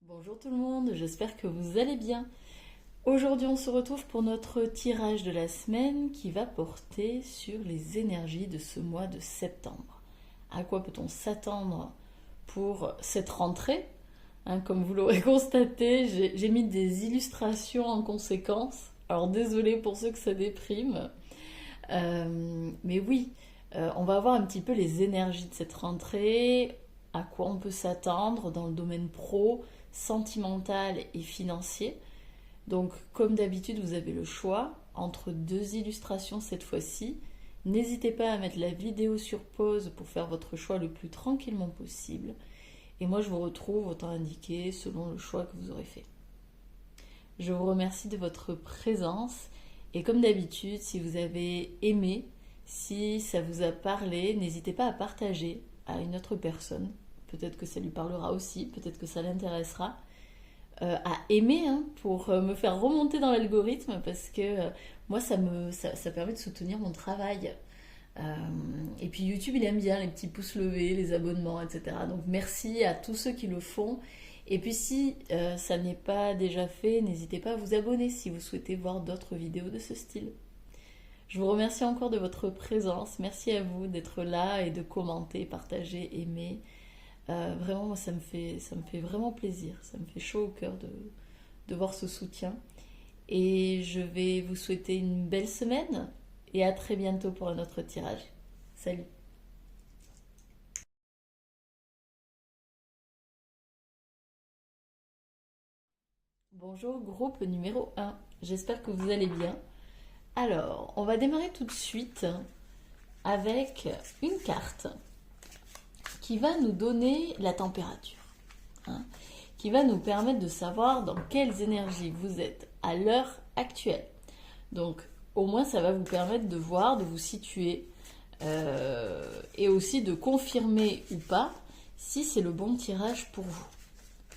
Bonjour tout le monde, j'espère que vous allez bien. Aujourd'hui on se retrouve pour notre tirage de la semaine qui va porter sur les énergies de ce mois de septembre. À quoi peut-on s'attendre pour cette rentrée? Comme vous l'aurez constaté, j'ai mis des illustrations en conséquence. Alors désolé pour ceux que ça déprime. Mais oui, on va voir un petit peu les énergies de cette rentrée, à quoi on peut s'attendre dans le domaine pro, sentimental et financier. Donc, comme d'habitude, vous avez le choix entre deux illustrations cette fois-ci. N'hésitez pas à mettre la vidéo sur pause pour faire votre choix le plus tranquillement possible. Et moi, je vous retrouve au temps indiqué selon le choix que vous aurez fait. Je vous remercie de votre présence et comme d'habitude, si vous avez aimé, si ça vous a parlé, n'hésitez pas à partager à une autre personne. Peut-être que ça lui parlera aussi, peut-être que ça l'intéressera. À aimer pour me faire remonter dans l'algorithme parce que moi, ça permet de soutenir mon travail. Euh, et puis YouTube, il aime bien les petits pouces levés, les abonnements, etc. Donc merci à tous ceux qui le font. Et puis si ça n'est pas déjà fait, n'hésitez pas à vous abonner si vous souhaitez voir d'autres vidéos de ce style. Je vous remercie encore de votre présence. Merci à vous d'être là et de commenter, partager, aimer. Vraiment, moi, ça me fait vraiment plaisir. Ça me fait chaud au cœur de voir ce soutien. Et je vais vous souhaiter une belle semaine et à très bientôt pour un autre tirage. Salut! Bonjour groupe numéro 1, j'espère que vous allez bien. Alors, on va démarrer tout de suite avec une carte qui va nous donner la température, hein, qui va nous permettre de savoir dans quelles énergies vous êtes à l'heure actuelle. Donc, au moins, ça va vous permettre de voir, de vous situer et aussi de confirmer ou pas si c'est le bon tirage pour vous.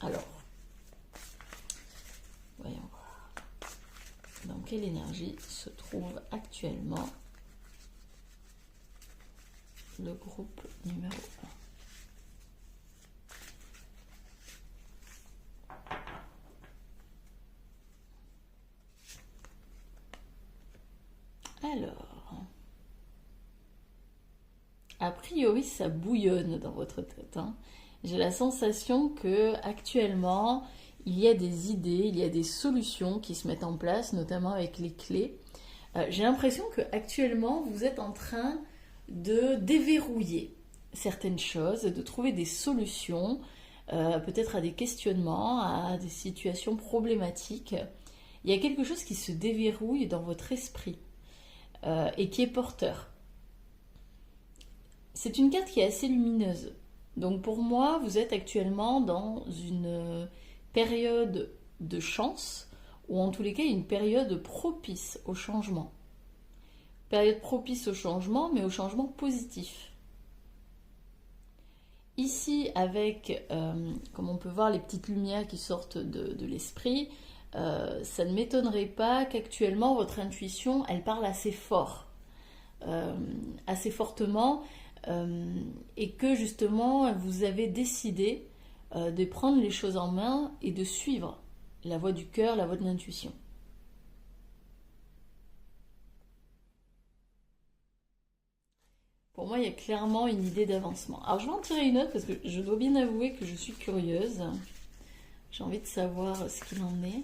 Alors, voyons voir dans quelle énergie se trouve actuellement le groupe numéro 1. Alors, a priori, ça bouillonne dans votre tête, hein. J'ai la sensation que actuellement, il y a des idées, il y a des solutions qui se mettent en place, notamment avec les clés. J'ai l'impression que actuellement, vous êtes en train de déverrouiller certaines choses, de trouver des solutions, peut-être à des questionnements, à des situations problématiques. Il y a quelque chose qui se déverrouille dans votre esprit et qui est porteur. C'est une carte qui est assez lumineuse. Donc pour moi, vous êtes actuellement dans une période de chance, ou en tous les cas une période propice au changement. Période propice au changement, mais au changement positif. Ici, avec, comme on peut voir, les petites lumières qui sortent de l'esprit, ça ne m'étonnerait pas qu'actuellement votre intuition, elle parle assez fort, assez fortement, et que justement vous avez décidé de prendre les choses en main et de suivre la voie du cœur, la voie de l'intuition. Pour moi, il y a clairement une idée d'avancement. Alors, je vais en tirer une autre parce que je dois bien avouer que je suis curieuse. J'ai envie de savoir ce qu'il en est.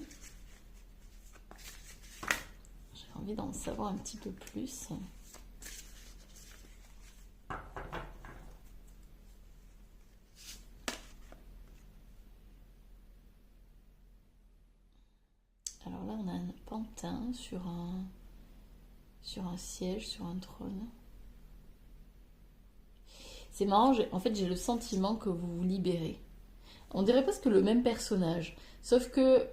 J'ai envie d'en savoir un petit peu plus. Alors là, on a un pantin sur un siège, sur un trône. C'est marrant, en fait, j'ai le sentiment que vous vous libérez. On dirait presque le même personnage, sauf que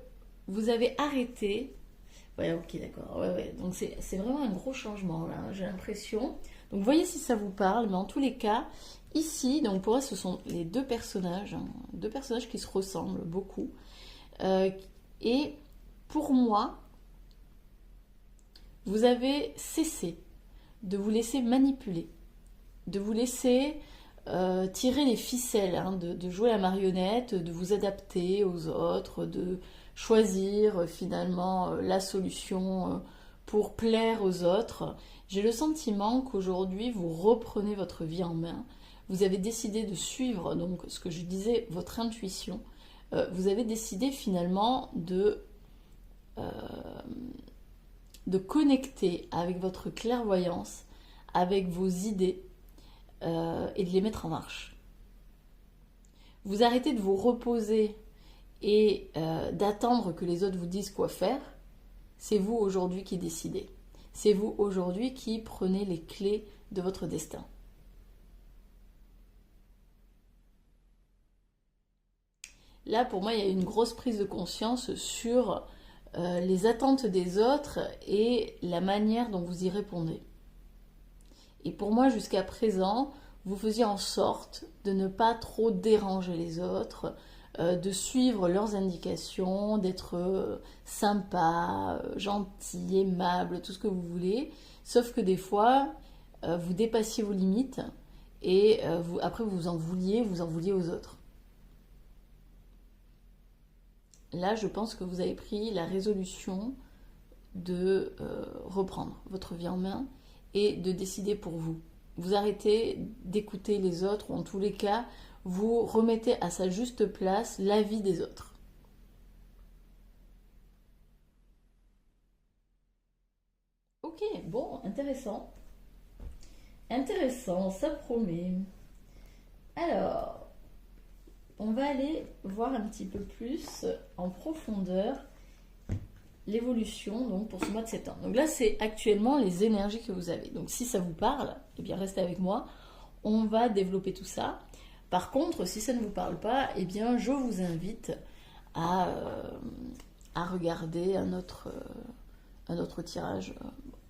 vous avez arrêté. Ouais, ok, d'accord. Ouais, ouais. Donc c'est vraiment un gros changement là, j'ai l'impression. Donc voyez si ça vous parle, mais en tous les cas, ici, donc pour moi, ce sont les deux personnages, hein, deux personnages qui se ressemblent beaucoup. Euh, et pour moi, vous avez cessé de vous laisser manipuler, de vous laisser tirer les ficelles, hein, de jouer la marionnette, de vous adapter aux autres, de choisir finalement la solution pour plaire aux autres. J'ai le sentiment qu'aujourd'hui, vous reprenez votre vie en main. Vous avez décidé de suivre, donc ce que je disais, votre intuition. Vous avez décidé finalement euh, de connecter avec votre clairvoyance, avec vos idées et de les mettre en marche. Vous arrêtez de vous reposer et d'attendre que les autres vous disent quoi faire. C'est vous aujourd'hui qui décidez. C'est vous aujourd'hui qui prenez les clés de votre destin. Là, pour moi, il y a une grosse prise de conscience sur les attentes des autres et la manière dont vous y répondez. Et pour moi, jusqu'à présent, vous faisiez en sorte de ne pas trop déranger les autres, de suivre leurs indications, d'être sympa, gentil, aimable, tout ce que vous voulez. Sauf que des fois, vous dépassiez vos limites et après vous en vouliez aux autres. Là, je pense que vous avez pris la résolution de reprendre votre vie en main et de décider pour vous. Vous arrêtez d'écouter les autres, ou en tous les cas, vous remettez à sa juste place l'avis des autres. Ok, bon, intéressant. Intéressant, ça promet. Alors, on va aller voir un petit peu plus en profondeur l'évolution donc pour ce mois de septembre. Donc là, c'est actuellement les énergies que vous avez. Donc si ça vous parle, eh bien restez avec moi. On va développer tout ça. Par contre, si ça ne vous parle pas, eh bien je vous invite à regarder un autre tirage.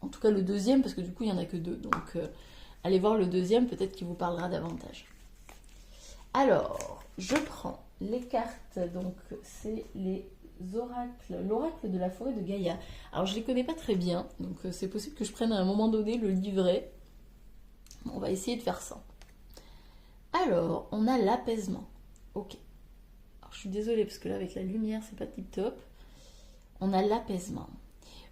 En tout cas le deuxième, parce que du coup il n'y en a que deux. Donc allez voir le deuxième, peut-être qu'il vous parlera davantage. Alors, je prends les cartes, donc c'est les oracles, l'oracle de la forêt de Gaïa. Alors je les connais pas très bien, donc c'est possible que je prenne à un moment donné le livret. On va essayer de faire ça. Alors, on a l'apaisement. Ok. Alors, je suis désolée parce que là avec la lumière c'est pas tip top. On a l'apaisement.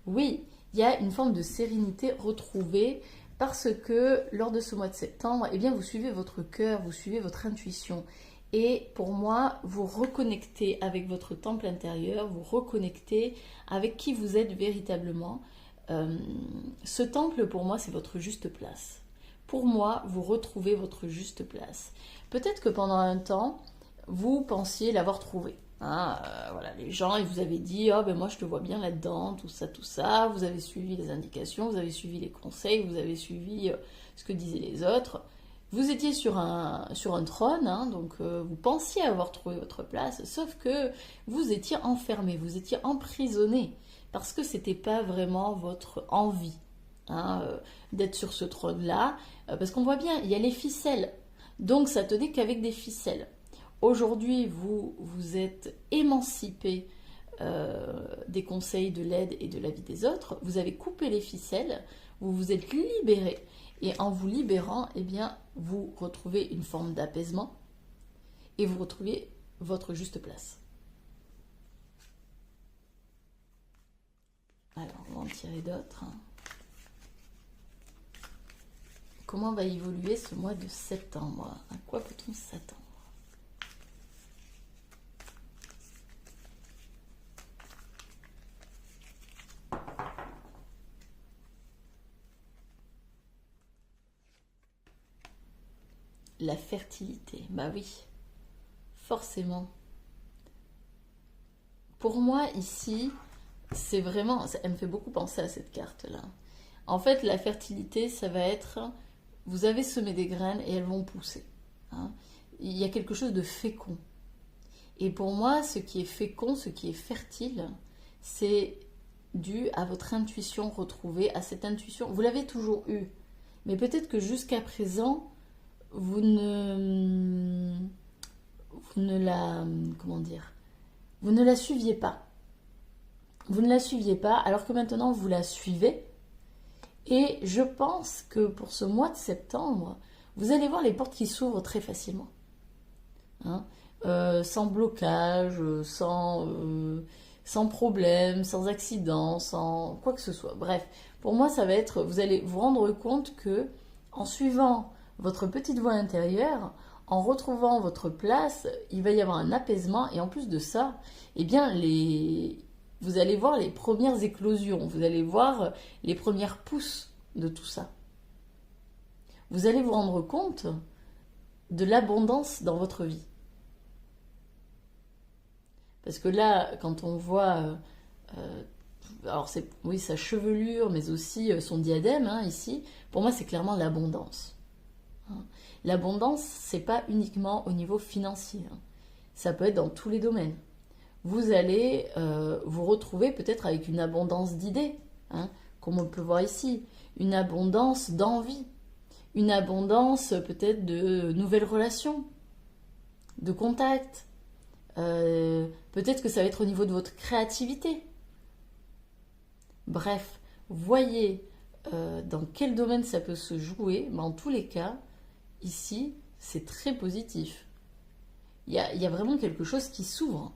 Oui, il y a une forme de sérénité retrouvée parce que lors de ce mois de septembre, eh bien vous suivez votre cœur, vous suivez votre intuition. Et pour moi, vous reconnectez avec votre temple intérieur, vous reconnectez avec qui vous êtes véritablement. Ce temple, pour moi, c'est votre juste place. Pour moi, vous retrouvez votre juste place. Peut-être que pendant un temps, vous pensiez l'avoir trouvé. Hein, voilà, les gens, ils vous avaient dit, oh ben moi je te vois bien là-dedans, tout ça. Vous avez suivi les indications, vous avez suivi les conseils, vous avez suivi ce que disaient les autres. Vous étiez sur un trône, hein, donc vous pensiez avoir trouvé votre place, sauf que vous étiez enfermé, vous étiez emprisonné, parce que c'était pas vraiment votre envie hein, d'être sur ce trône-là, parce qu'on voit bien, il y a les ficelles, donc ça tenait qu'avec des ficelles. Aujourd'hui, vous vous êtes émancipé des conseils, de l'aide et de la vie des autres, vous avez coupé les ficelles, vous vous êtes libéré. Et en vous libérant, eh bien, vous retrouvez une forme d'apaisement et vous retrouvez votre juste place. Alors, on va en tirer d'autres. Comment va évoluer ce mois de septembre? À quoi peut-on s'attendre? La fertilité, bah oui, forcément. Pour moi, ici, c'est vraiment, elle me fait beaucoup penser à cette carte-là. En fait, la fertilité, ça va être, vous avez semé des graines et elles vont pousser. Hein. Il y a quelque chose de fécond. Et pour moi, ce qui est fécond, ce qui est fertile, c'est dû à votre intuition retrouvée, à cette intuition. Vous l'avez toujours eue, mais peut-être que jusqu'à présent, vous ne la, comment dire, vous ne la suiviez pas. Vous ne la suiviez pas, alors que maintenant vous la suivez. Et je pense que pour ce mois de septembre, vous allez voir les portes qui s'ouvrent très facilement. Hein. Sans blocage, sans problème, sans accident, sans quoi que ce soit. Bref, pour moi, ça va être, vous allez vous rendre compte que en suivant votre petite voie intérieure, en retrouvant votre place, il va y avoir un apaisement et en plus de ça, eh bien, vous allez voir les premières éclosions, vous allez voir les premières pousses de tout ça. Vous allez vous rendre compte de l'abondance dans votre vie. Parce que là, quand on voit, alors c'est, oui, sa chevelure, mais aussi son diadème, hein, ici, pour moi, c'est clairement l'abondance. Hein. L'abondance, c'est pas uniquement au niveau financier. Hein. Ça peut être dans tous les domaines. Vous allez vous retrouver peut-être avec une abondance d'idées, hein, comme on peut voir ici, une abondance d'envie, une abondance peut-être de nouvelles relations, de contacts. Peut-être que ça va être au niveau de votre créativité. Bref, voyez dans quel domaine ça peut se jouer, mais en tous les cas, ici, c'est très positif. Il y a vraiment quelque chose qui s'ouvre.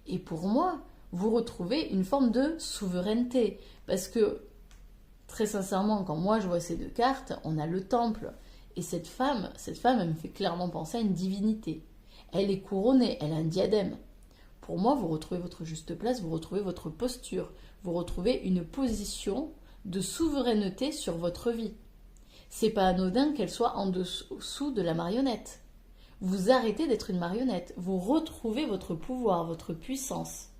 Et pour moi, vous retrouvez une forme de souveraineté. Parce que, très sincèrement, quand moi je vois ces deux cartes, on a le temple. Et cette femme, elle me fait clairement penser à une divinité. Elle est couronnée, elle a un diadème. Pour moi, vous retrouvez votre juste place, vous retrouvez votre posture, vous retrouvez une position de souveraineté sur votre vie. C'est pas anodin qu'elle soit en dessous de la marionnette. Vous arrêtez d'être une marionnette, vous retrouvez votre pouvoir, votre puissance,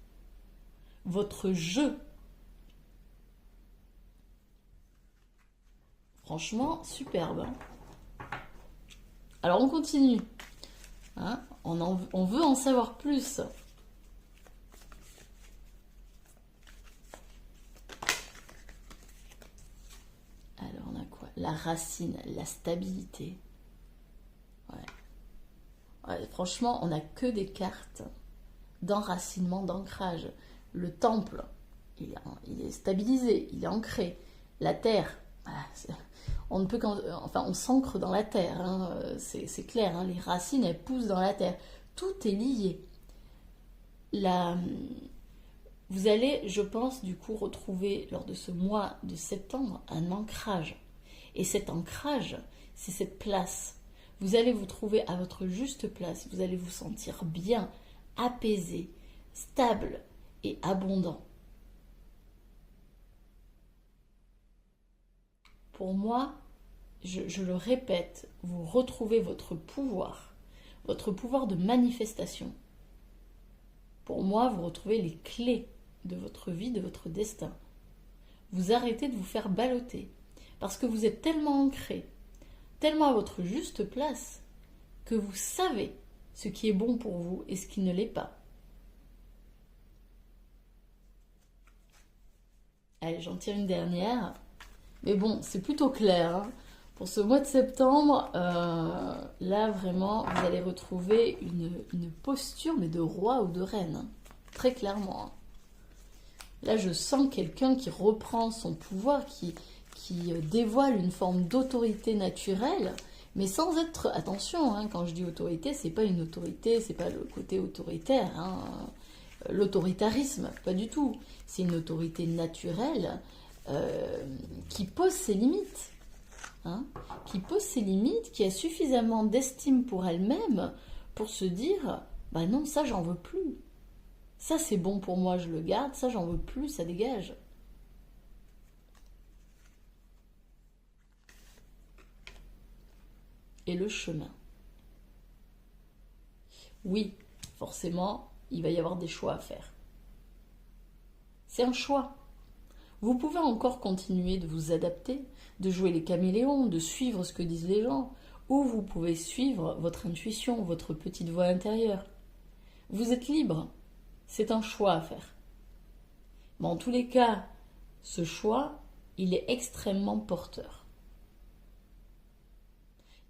votre jeu. Franchement, superbe. Hein. Alors on continue. Hein, on veut en savoir plus. Alors on a quoi? La racine, la stabilité. Ouais, franchement, on n'a que des cartes d'enracinement, d'ancrage. Le temple, il est stabilisé, il est ancré. La terre, on ne peut on s'ancre dans la terre, hein, c'est clair, hein, les racines, elles poussent dans la terre. Tout est lié. Vous allez, je pense, du coup, retrouver lors de ce mois de septembre un ancrage. Et cet ancrage, c'est cette place. Vous allez vous trouver à votre juste place, vous allez vous sentir bien, apaisé, stable et abondant. Pour moi, je le répète, vous retrouvez votre pouvoir de manifestation. Pour moi, vous retrouvez les clés de votre vie, de votre destin. Vous arrêtez de vous faire balloter, parce que vous êtes tellement ancré, tellement à votre juste place, que vous savez ce qui est bon pour vous et ce qui ne l'est pas. Allez, j'en tire une dernière. Mais bon, c'est plutôt clair. Hein. Pour ce mois de septembre, là vraiment, vous allez retrouver une posture, mais de roi ou de reine. Hein. Très clairement. Hein. Là, je sens quelqu'un qui reprend son pouvoir, qui dévoile une forme d'autorité naturelle, mais sans être... Attention, hein, quand je dis autorité, c'est pas une autorité, c'est pas le côté autoritaire. Hein. L'autoritarisme, pas du tout. C'est une autorité naturelle qui pose ses limites. Hein, qui pose ses limites, qui a suffisamment d'estime pour elle-même pour se dire « Bah non, ça j'en veux plus. Ça c'est bon pour moi, je le garde, ça j'en veux plus, ça dégage. » Et le chemin. Oui, forcément, il va y avoir des choix à faire. C'est un choix. Vous pouvez encore continuer de vous adapter, de jouer les caméléons, de suivre ce que disent les gens, ou vous pouvez suivre votre intuition, votre petite voix intérieure. Vous êtes libre, c'est un choix à faire. Mais en tous les cas, ce choix, il est extrêmement porteur.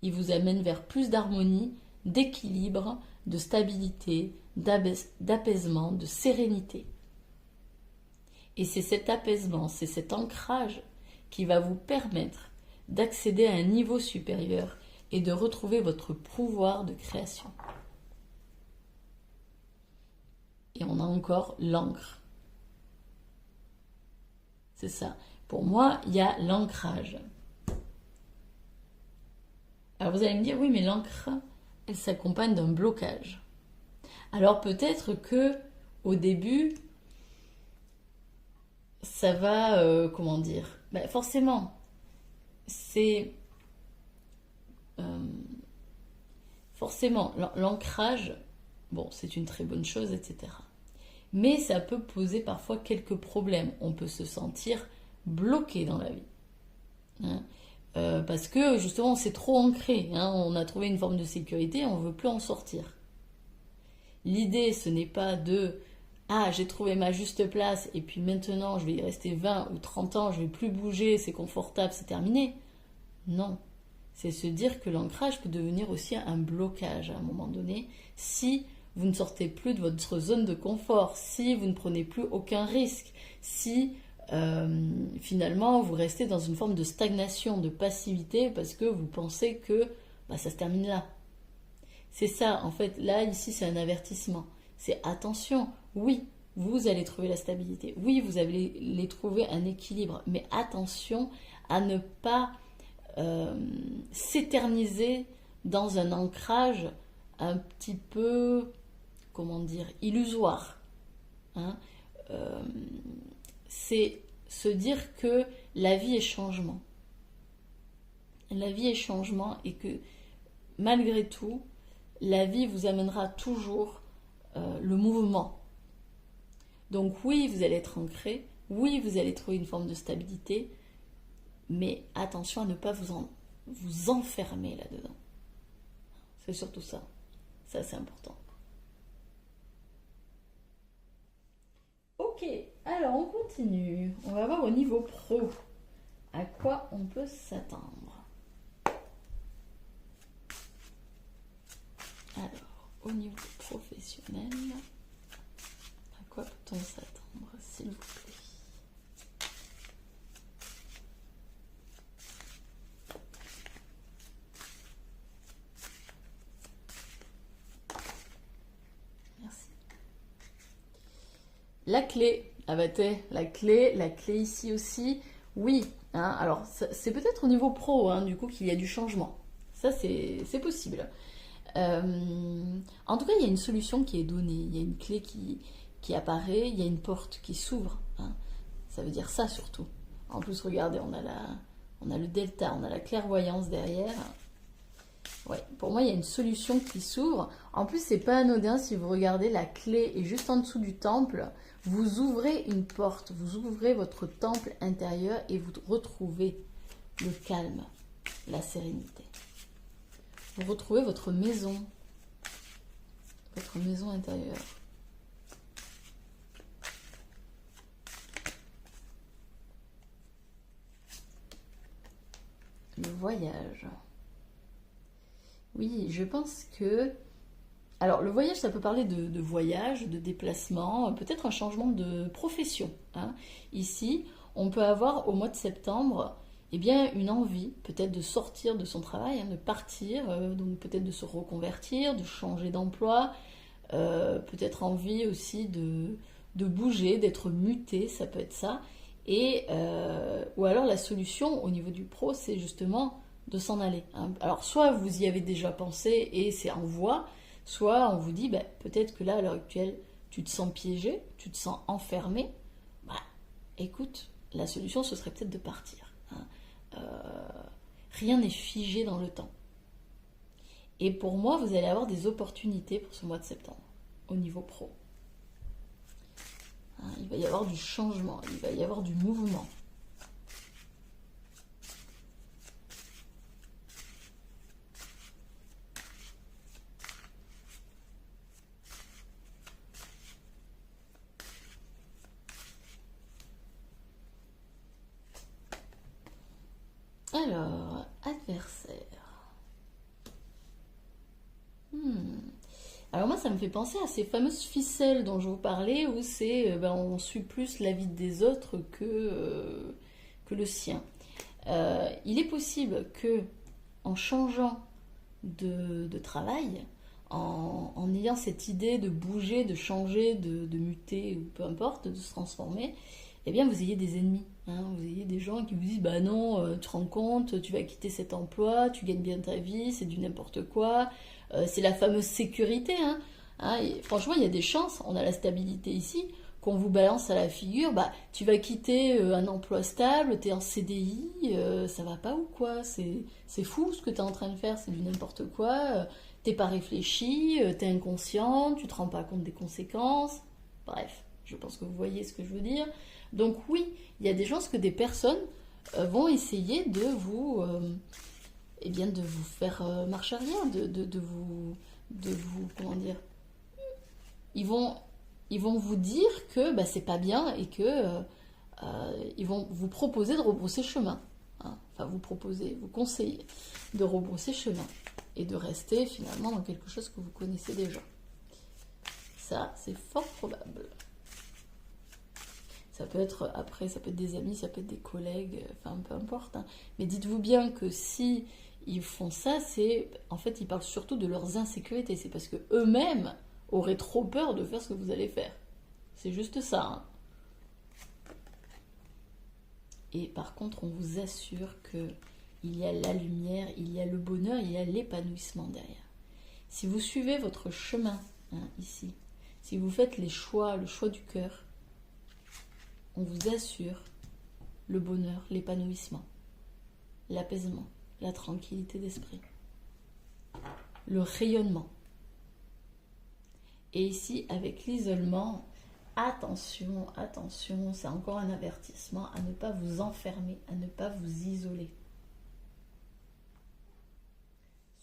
Il vous amène vers plus d'harmonie, d'équilibre, de stabilité, d'apaisement, de sérénité. Et c'est cet apaisement, c'est cet ancrage qui va vous permettre d'accéder à un niveau supérieur, et de retrouver votre pouvoir de création. Et on a encore l'encre. C'est ça. Pour moi, il y a l'ancrage. Alors vous allez me dire, oui, mais l'encre, elle s'accompagne d'un blocage. Alors peut-être que au début, ça va, comment dire, ben forcément, c'est forcément l'ancrage, bon, c'est une très bonne chose, etc. Mais ça peut poser parfois quelques problèmes. On peut se sentir bloqué dans la vie. Hein. Parce que justement, c'est trop ancré. Hein. On a trouvé une forme de sécurité, on ne veut plus en sortir. L'idée, ce n'est pas de ah, j'ai trouvé ma juste place et puis maintenant je vais y rester 20 ou 30 ans, je ne vais plus bouger, c'est confortable, c'est terminé. Non. C'est se dire que l'ancrage peut devenir aussi un blocage à un moment donné si vous ne sortez plus de votre zone de confort, si vous ne prenez plus aucun risque, si finalement vous restez dans une forme de stagnation, de passivité parce que vous pensez que bah, ça se termine là. C'est ça, en fait, là, ici, c'est un avertissement. C'est attention, oui, vous allez trouver la stabilité, oui, vous allez trouver un équilibre, mais attention à ne pas s'éterniser dans un ancrage un petit peu, comment dire, illusoire. Hein. C'est se dire que la vie est changement. La vie est changement et que malgré tout, la vie vous amènera toujours le mouvement. Donc oui, vous allez être ancré, oui, vous allez trouver une forme de stabilité, mais attention à ne pas vous enfermer là-dedans. C'est surtout ça. Ça, c'est important. Ok, alors on continue. On va voir au niveau pro à quoi on peut s'attendre. Alors, au niveau professionnel, à quoi peut-on s'attendre, s'il vous plaît? Merci. La clé, la clé ici aussi, oui. Hein, alors, c'est peut-être au niveau pro, hein, du coup, qu'il y a du changement. Ça, c'est possible. En tout cas, il y a une solution qui est donnée, il y a une clé qui apparaît, il y a une porte qui s'ouvre. Hein. Ça veut dire ça surtout. En plus, regardez, on a le delta, on a la clairvoyance derrière. Ouais, pour moi, il y a une solution qui s'ouvre. En plus, c'est pas anodin si vous regardez, la clé est juste en dessous du temple. Vous ouvrez une porte, vous ouvrez votre temple intérieur et vous retrouvez le calme, la sérénité. Vous retrouvez votre maison intérieure. Le voyage. Oui, je pense que... Alors, le voyage, ça peut parler de voyage, de déplacement, peut-être un changement de profession. Hein. Ici, on peut avoir au mois de septembre eh bien, une envie peut-être de sortir de son travail, hein, de partir, donc peut-être de se reconvertir, de changer d'emploi, peut-être envie aussi de bouger, d'être muté, ça peut être ça. Et, ou alors la solution au niveau du pro, c'est justement de s'en aller. Hein. Alors soit vous y avez déjà pensé et c'est en voie, soit on vous dit bah, peut-être que là à l'heure actuelle tu te sens piégé, tu te sens enfermé. Bah, écoute, la solution ce serait peut-être de partir. Hein. Rien n'est figé dans le temps. Et pour moi, vous allez avoir des opportunités pour ce mois de septembre, au niveau pro. Hein, il va y avoir du changement, il va y avoir du mouvement. Alors, adversaire. Alors moi, ça me fait penser à ces fameuses ficelles dont je vous parlais, où c'est, on suit plus l'avis des autres que le sien. Il est possible que, en changeant de travail, en ayant cette idée de bouger, de changer, de muter, ou peu importe, de se transformer, eh bien vous ayez des ennemis. Hein. Vous ayez des gens qui vous disent bah non, tu te rends compte, tu vas quitter cet emploi, tu gagnes bien ta vie, c'est du n'importe quoi, c'est la fameuse sécurité. Hein, et franchement, il y a des chances, on a la stabilité ici, qu'on vous balance à la figure, bah tu vas quitter un emploi stable, t'es en CDI, ça va pas ou quoi, c'est fou ce que t'es en train de faire, c'est du n'importe quoi, t'es pas réfléchi, t'es inconscient, tu te rends pas compte des conséquences, bref, je pense que vous voyez ce que je veux dire. Donc oui, il y a des chances que des personnes vont essayer de vous, eh bien, de vous faire marche arrière, de vous, comment dire, ils vont, ils vont vous dire que bah, c'est pas bien et que ils vont vous proposer de rebrousser chemin. Hein. Enfin, vous proposer, vous conseiller de rebrousser chemin et de rester finalement dans quelque chose que vous connaissez déjà. Ça, c'est fort probable. Ça peut être, après, ça peut être des amis, ça peut être des collègues, enfin peu importe. Hein. Mais dites-vous bien que si ils font ça, c'est, en fait, ils parlent surtout de leurs insécurités. C'est parce que eux-mêmes auraient trop peur de faire ce que vous allez faire. C'est juste ça. Hein. Et par contre, on vous assure que il y a la lumière, il y a le bonheur, il y a l'épanouissement derrière. Si vous suivez votre chemin, hein, ici, si vous faites le choix du cœur, on vous assure le bonheur, l'épanouissement, l'apaisement, la tranquillité d'esprit, le rayonnement. Et ici, avec l'isolement, attention, attention, c'est encore un avertissement à ne pas vous enfermer, à ne pas vous isoler.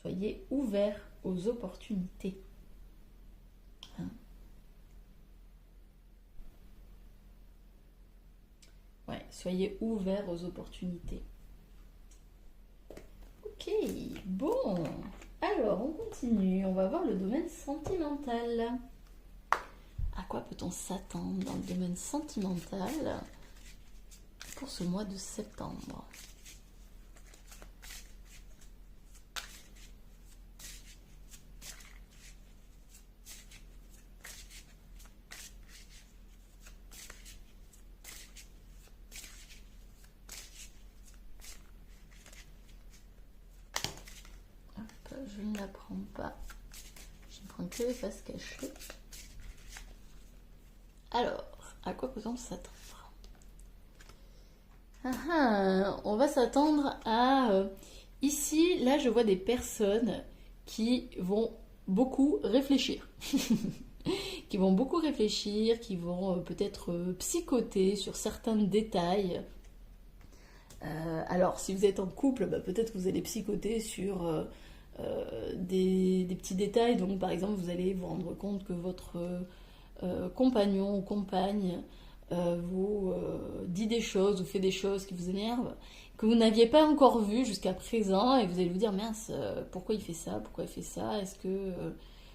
Soyez ouverts aux opportunités. Hein? Ouais, soyez ouverts aux opportunités. Ok, bon. Alors, on continue. On va voir le domaine sentimental. À quoi peut-on s'attendre dans le domaine sentimental pour ce mois de septembre ? Je ne la prends pas. Je ne prends que les faces cachées. Alors, à quoi peut-on s'attendre ? On va s'attendre à... ici, là, je vois des personnes qui vont beaucoup réfléchir. Qui vont beaucoup réfléchir, qui vont peut-être psychoter sur certains détails. Alors, si vous êtes en couple, bah, peut-être que vous allez psychoter sur... des petits détails. Donc, par exemple, vous allez vous rendre compte que votre compagnon ou compagne vous dit des choses ou fait des choses qui vous énervent, que vous n'aviez pas encore vues jusqu'à présent, et vous allez vous dire mince, pourquoi il fait ça, pourquoi il fait ça, est-ce que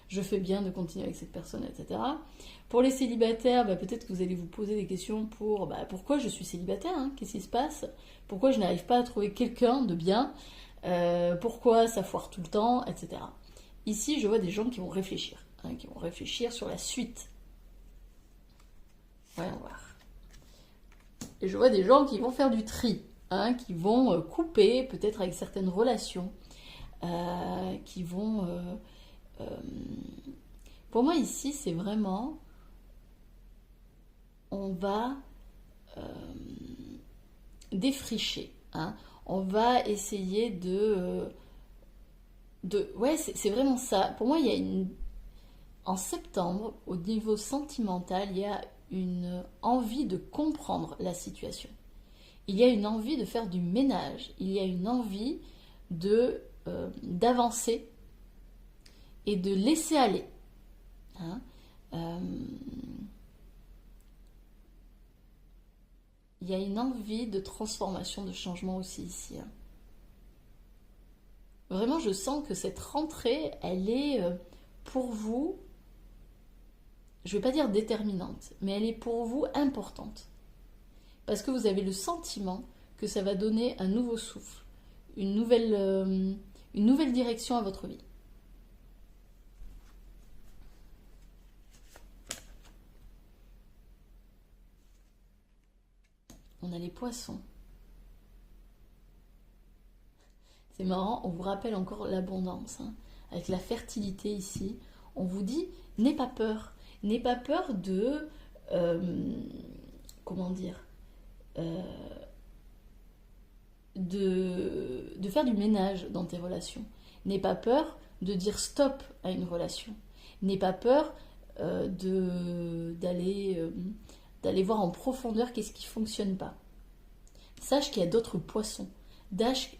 je fais bien de continuer avec cette personne, etc. Pour les célibataires, bah, peut-être que vous allez vous poser des questions pour pourquoi je suis célibataire, hein, qu'est-ce qui se passe, pourquoi je n'arrive pas à trouver quelqu'un de bien, pourquoi ça foire tout le temps, etc. Ici, je vois des gens qui vont réfléchir, hein, qui vont réfléchir sur la suite. Voyons voir. Et je vois des gens qui vont faire du tri, hein, qui vont couper peut-être avec certaines relations, qui vont... pour moi ici, c'est vraiment... On va défricher, hein. On va essayer ouais, c'est vraiment ça. Pour moi, il y a en septembre, au niveau sentimental, il y a une envie de comprendre la situation. Il y a une envie de faire du ménage. Il y a une envie d'avancer et de laisser aller. Hein, il y a une envie de transformation, de changement aussi ici. Hein. Vraiment, je sens que cette rentrée, elle est pour vous, je ne vais pas dire déterminante, mais elle est pour vous importante. Parce que vous avez le sentiment que ça va donner un nouveau souffle, une une nouvelle direction à votre vie. On a les poissons. C'est marrant, on vous rappelle encore l'abondance, hein. Avec la fertilité ici, on vous dit, n'aie pas peur. N'aie pas peur de... comment dire de faire du ménage dans tes relations. N'aie pas peur de dire stop à une relation. N'aie pas peur d'aller voir en profondeur qu'est-ce qui ne fonctionne pas. Sache qu'il y a d'autres poissons.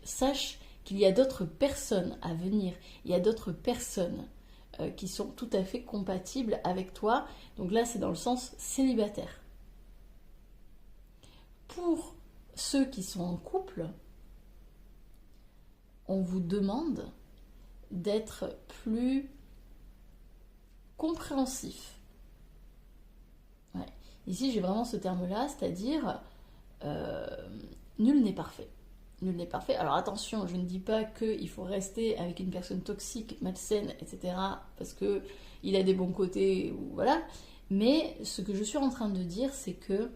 Sache qu'il y a d'autres personnes à venir. Il y a d'autres personnes qui sont tout à fait compatibles avec toi. Donc là, c'est dans le sens célibataire. Pour ceux qui sont en couple, on vous demande d'être plus compréhensif. Ouais. Ici, j'ai vraiment ce terme-là, c'est-à-dire nul n'est parfait. Nul n'est parfait. Alors attention, je ne dis pas qu'il faut rester avec une personne toxique, malsaine, etc. parce qu'il a des bons côtés, ou voilà. Mais ce que je suis en train de dire, c'est que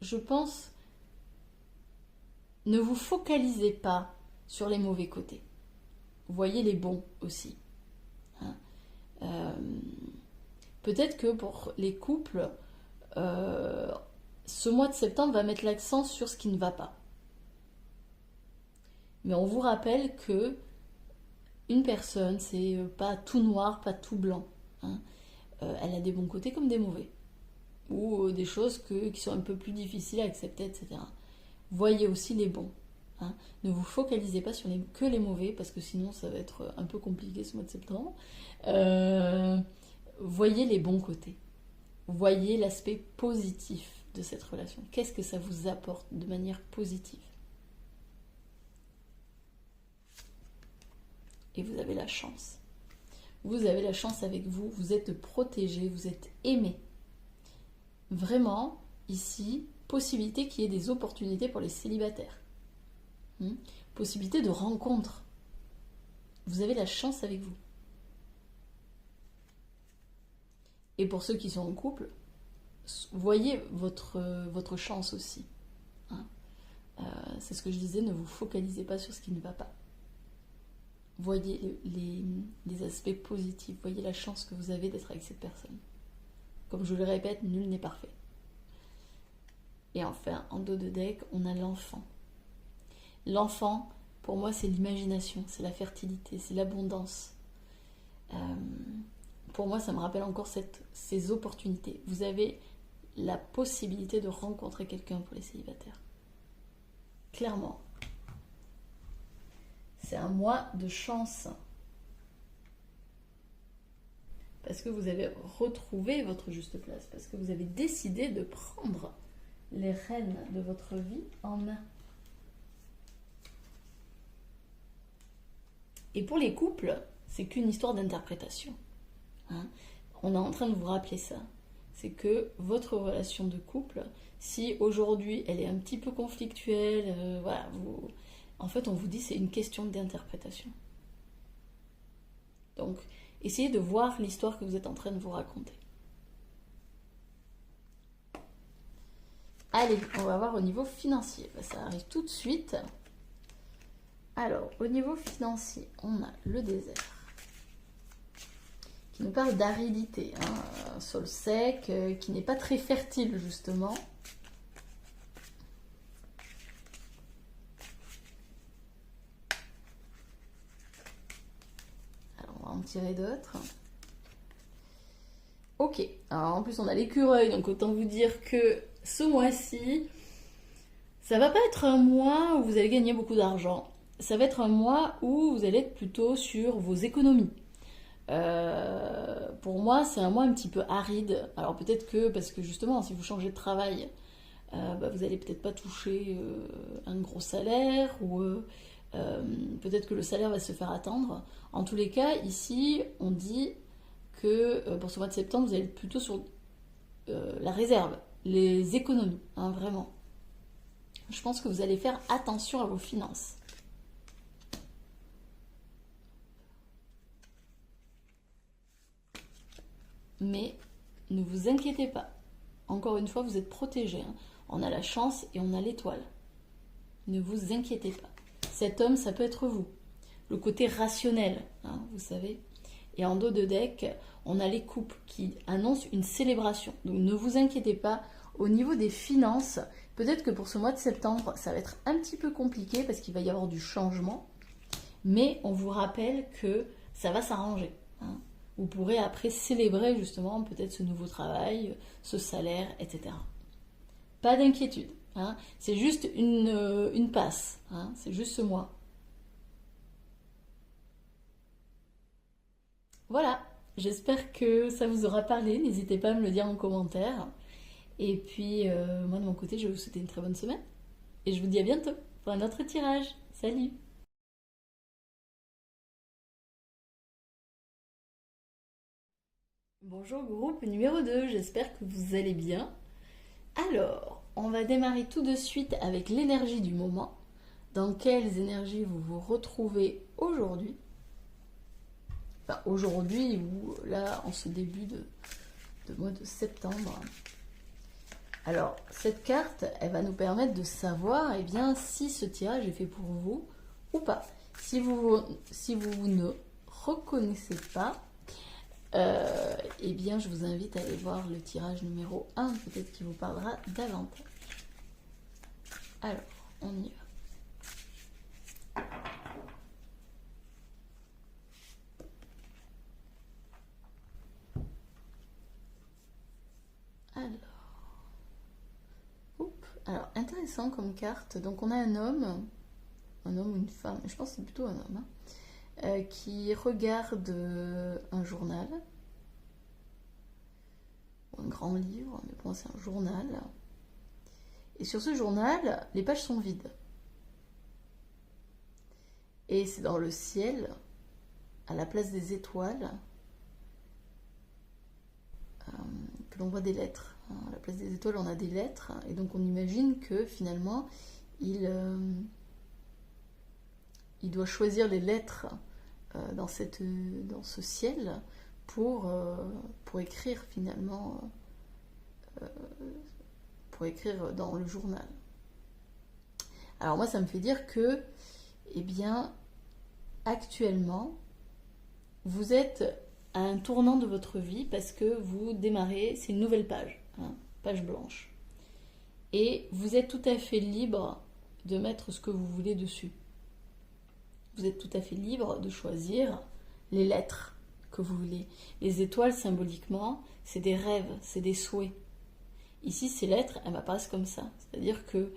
je pense, ne vous focalisez pas sur les mauvais côtés. Voyez les bons aussi. Hein. Peut-être que pour les couples, ce mois de septembre va mettre l'accent sur ce qui ne va pas. Mais on vous rappelle que une personne, c'est pas tout noir, pas tout blanc. Hein. Elle a des bons côtés comme des mauvais. Ou des choses qui sont un peu plus difficiles à accepter, etc. Voyez aussi les bons. Hein. Ne vous focalisez pas sur que les mauvais, parce que sinon ça va être un peu compliqué ce mois de septembre. Voyez les bons côtés. Voyez l'aspect positif de cette relation. Qu'est-ce que ça vous apporte de manière positive? Et vous avez la chance. Vous avez la chance avec vous, vous êtes protégé, vous êtes aimé. Vraiment, ici, possibilité qu'il y ait des opportunités pour les célibataires. Possibilité de rencontre. Vous avez la chance avec vous. Et pour ceux qui sont en couple, voyez votre chance aussi. Hein. C'est ce que je disais, ne vous focalisez pas sur ce qui ne va pas. Voyez les aspects positifs, voyez la chance que vous avez d'être avec cette personne. Comme je le répète, nul n'est parfait. Et enfin, en dos de deck, on a l'enfant. L'enfant, pour moi, c'est l'imagination, c'est la fertilité, c'est l'abondance. Pour moi, ça me rappelle encore ces opportunités. Vous avez la possibilité de rencontrer quelqu'un pour les célibataires. Clairement. C'est un mois de chance. Parce que vous avez retrouvé votre juste place. Parce que vous avez décidé de prendre les rênes de votre vie en main. Et pour les couples, c'est qu'une histoire d'interprétation. Hein. On est en train de vous rappeler ça. C'est que votre relation de couple, si aujourd'hui elle est un petit peu conflictuelle, voilà, en fait on vous dit c'est une question d'interprétation. Donc essayez de voir l'histoire que vous êtes en train de vous raconter. Allez, on va voir au niveau financier. Ça arrive tout de suite. Alors, au niveau financier, on a le désert. Qui nous parle d'aridité. Hein, un sol sec, qui n'est pas très fertile, justement. Alors, on va en tirer d'autres. Ok, alors en plus on a l'écureuil, donc autant vous dire que ce mois-ci, ça va pas être un mois où vous allez gagner beaucoup d'argent. Ça va être un mois où vous allez être plutôt sur vos économies. Pour moi, c'est un mois un petit peu aride. Alors peut-être que, parce que justement, si vous changez de travail, vous allez peut-être pas toucher un gros salaire, ou peut-être que le salaire va se faire attendre. En tous les cas, ici, on dit que pour ce mois de septembre, vous allez être plutôt sur la réserve, les économies, hein, vraiment. je pense que vous allez faire attention à vos finances. Mais ne vous inquiétez pas. Encore une fois, vous êtes protégés. Hein. On a la chance et on a l'étoile. Ne vous inquiétez pas. Cet homme, ça peut être vous. Le côté rationnel, hein, vous savez. Et en dos de deck, on a les coupes qui annoncent une célébration. Donc ne vous inquiétez pas. Au niveau des finances, peut-être que pour ce mois de septembre, ça va être un petit peu compliqué parce qu'il va y avoir du changement. Mais on vous rappelle que ça va s'arranger. Hein. Vous pourrez après célébrer justement peut-être ce nouveau travail, ce salaire, etc. Pas d'inquiétude. Hein. C'est juste une passe. Hein. C'est juste ce mois. Voilà. J'espère que ça vous aura parlé. N'hésitez pas à me le dire en commentaire. Et puis, moi de mon côté, je vais vous souhaiter une très bonne semaine. Et je vous dis à bientôt pour un autre tirage. Salut! Bonjour groupe numéro 2, j'espère que vous allez bien. Alors, on va démarrer tout de suite avec l'énergie du moment. Dans quelles énergies vous vous retrouvez aujourd'hui? Enfin, aujourd'hui ou là, en ce début de mois de septembre. Alors, cette carte, elle va nous permettre de savoir eh bien, si ce tirage est fait pour vous ou pas. Si vous ne reconnaissez pas, eh bien, je vous invite à aller voir le tirage numéro 1, peut-être qu'il vous parlera davantage. Alors, on y va. Alors, intéressant comme carte. Donc, on a un homme ou une femme, je pense que c'est plutôt un homme, hein, qui regarde un journal, un grand livre, mais bon, c'est un journal. Et sur ce journal, les pages sont vides. Et c'est dans le ciel, à la place des étoiles, que l'on voit des lettres. À la place des étoiles, on a des lettres. Et donc, on imagine que finalement, il doit choisir les lettres dans ce ciel pour écrire finalement, pour écrire dans le journal. Alors moi, ça me fait dire que, eh bien, actuellement, vous êtes à un tournant de votre vie parce que vous démarrez, c'est une nouvelle page, hein, page blanche. Et vous êtes tout à fait libre de mettre ce que vous voulez dessus. Vous êtes tout à fait libre de choisir les lettres que vous voulez. Les étoiles, symboliquement, c'est des rêves, c'est des souhaits. Ici, ces lettres, elles m'apparaissent comme ça. C'est-à-dire que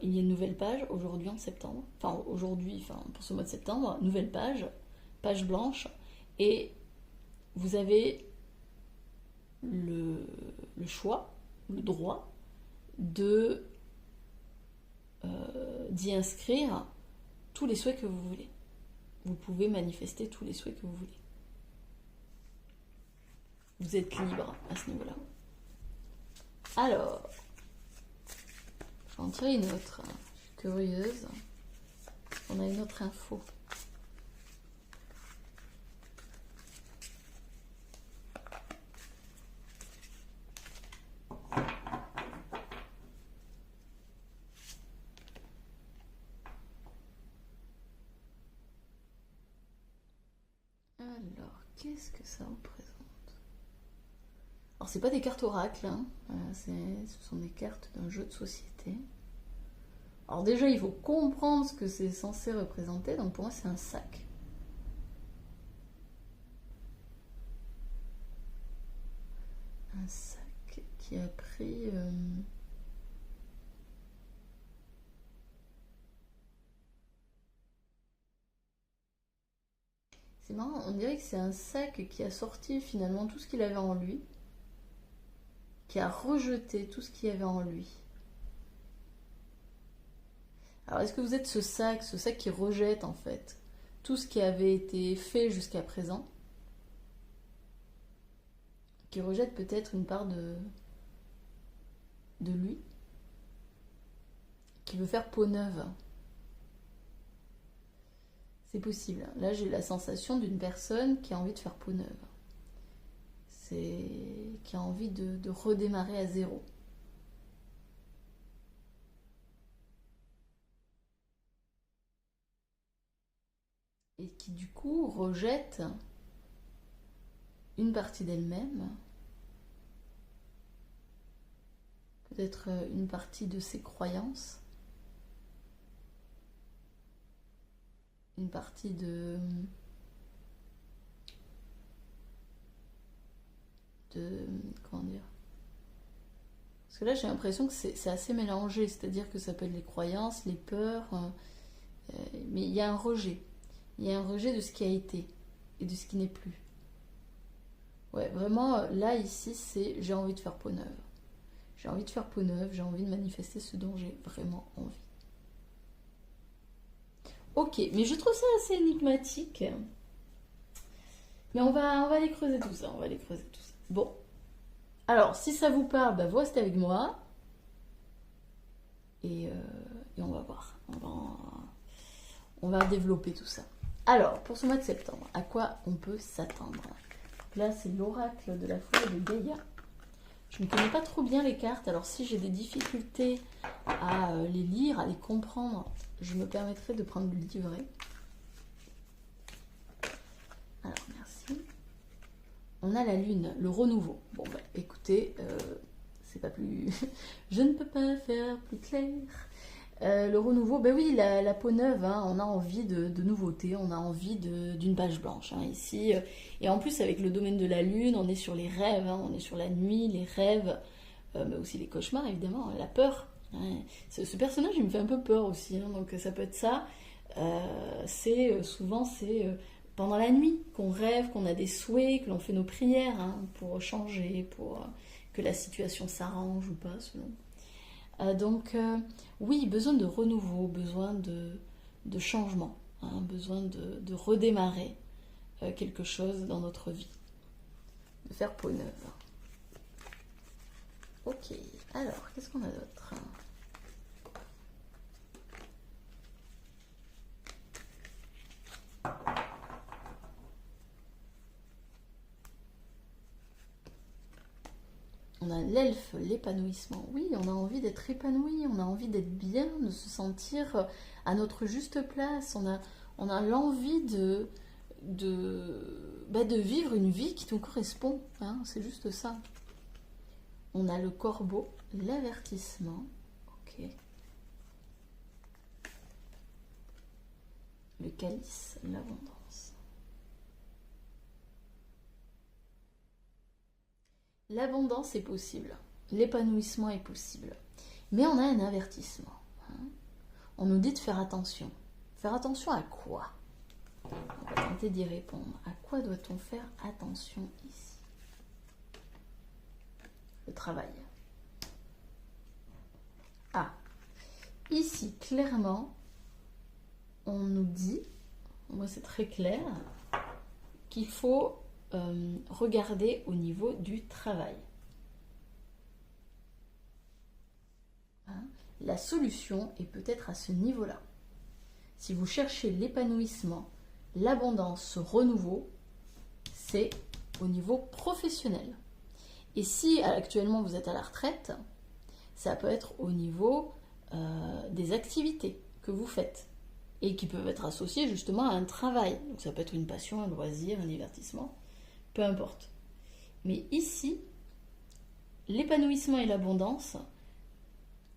il y a une nouvelle page aujourd'hui en septembre. Enfin, aujourd'hui, pour ce mois de septembre, nouvelle page, page blanche. Et vous avez le choix, le droit d'y inscrire tous les souhaits que vous voulez. Vous pouvez manifester tous les souhaits que vous voulez. Vous êtes libre à ce niveau-là. Alors, je vais en tirer une autre. Je suis curieuse. On a une autre info. Alors, qu'est-ce que ça représente? Alors, c'est pas des cartes oracles, hein. Ce sont des cartes d'un jeu de société. Alors déjà, il faut comprendre ce que c'est censé représenter. Donc pour moi, c'est un sac. Un sac qui a pris... C'est marrant, on dirait que c'est un sac qui a sorti finalement tout ce qu'il avait en lui, qui a rejeté tout ce qu'il y avait en lui. Alors est-ce que vous êtes ce sac qui rejette en fait tout ce qui avait été fait jusqu'à présent, qui rejette peut-être une part de lui, qui veut faire peau neuve. C'est possible. Là, j'ai la sensation d'une personne qui a envie de faire peau neuve. Qui a envie de redémarrer à zéro. Et qui du coup rejette une partie d'elle-même, peut-être une partie de ses croyances, une partie comment dire, parce que là j'ai l'impression que c'est assez mélangé, c'est-à-dire que ça peut être les croyances, les peurs, mais il y a un rejet. Il y a un rejet de ce qui a été et de ce qui n'est plus. Ouais, vraiment, là, ici, c'est j'ai envie de faire peau neuve. J'ai envie de faire peau neuve, j'ai envie de manifester ce dont j'ai vraiment envie. Ok, mais je trouve ça assez énigmatique. Mais on va aller creuser tout ça, Bon, alors, si ça vous parle, bah, vous restez avec moi. Et on va voir. On va développer tout ça. Alors, pour ce mois de septembre, à quoi on peut s'attendre? Là, c'est l'oracle de la folie de Gaïa. Je ne connais pas trop bien les cartes, alors si j'ai des difficultés à les lire, à les comprendre, je me permettrai de prendre le livret. Alors, merci. On a la lune, le renouveau. Bon, bah, écoutez, c'est pas plus... je ne peux pas faire plus clair. Le renouveau, ben oui, la peau neuve, hein, on a envie de nouveautés, on a envie d'une page blanche, hein, ici. Et en plus, avec le domaine de la lune, on est sur les rêves, hein, on est sur la nuit, les rêves, mais aussi les cauchemars, évidemment, la peur. Hein. Ce personnage, il me fait un peu peur aussi, hein, donc ça peut être ça. Souvent, c'est pendant la nuit qu'on rêve, qu'on a des souhaits, que l'on fait nos prières, hein, pour changer, pour que la situation s'arrange ou pas, selon... Donc, oui, besoin de renouveau, besoin de changement, hein, besoin de redémarrer quelque chose dans notre vie, de faire peau neuve. Ok, alors, qu'est-ce qu'on a d'autre? On a l'elfe, l'épanouissement. Oui, on a envie d'être épanoui, on a envie d'être bien, de se sentir à notre juste place. On a l'envie de vivre une vie qui nous correspond. Hein, c'est juste ça. On a le corbeau, l'avertissement. Ok. Le calice, l'abondance. L'abondance est possible, l'épanouissement est possible, mais on a un avertissement. Hein. On nous dit de faire attention. Faire attention à quoi? On va tenter d'y répondre. À quoi doit-on faire attention ici? Le travail. Ah, ici, clairement, on nous dit, moi c'est très clair, qu'il faut regarder au niveau du travail. Hein? La solution est peut-être à ce niveau-là. Si vous cherchez l'épanouissement, l'abondance, ce renouveau, c'est au niveau professionnel. Et si actuellement vous êtes à la retraite, ça peut être au niveau des activités que vous faites et qui peuvent être associées justement à un travail. Donc ça peut être une passion, un loisir, un divertissement. Peu importe. Mais ici, l'épanouissement et l'abondance